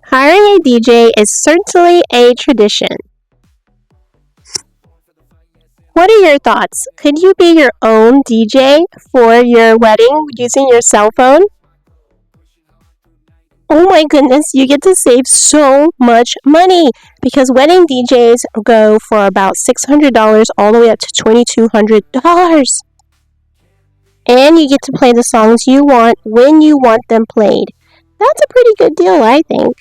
Hiring a DJ is certainly a tradition. What are your thoughts? Could you be your own DJ for your wedding using your cell phone? Oh my goodness, you get to save so much money because wedding DJs go for about $600 all the way up to $2,200. And you get to play the songs you want when you want them played. That's a pretty good deal, I think.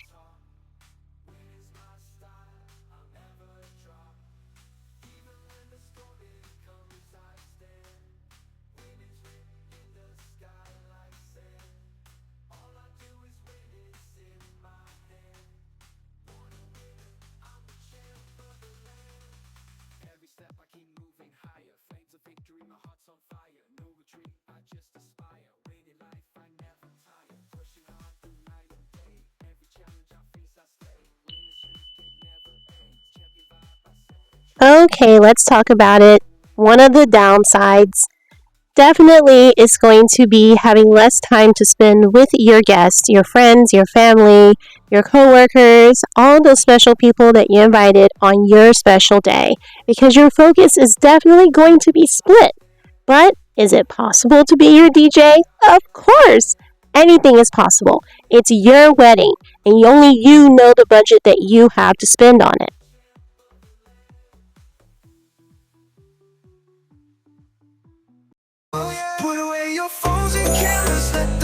Okay, let's talk about it. One of the downsides definitely is going to be having less time to spend with your guests, your friends, your family, your coworkers, all those special people that you invited on your special day, because your focus is definitely going to be split. But is it possible to be your DJ? Of course! Anything is possible. It's your wedding, and only you know the budget that you have to spend on it. Put away your phones and cameras, let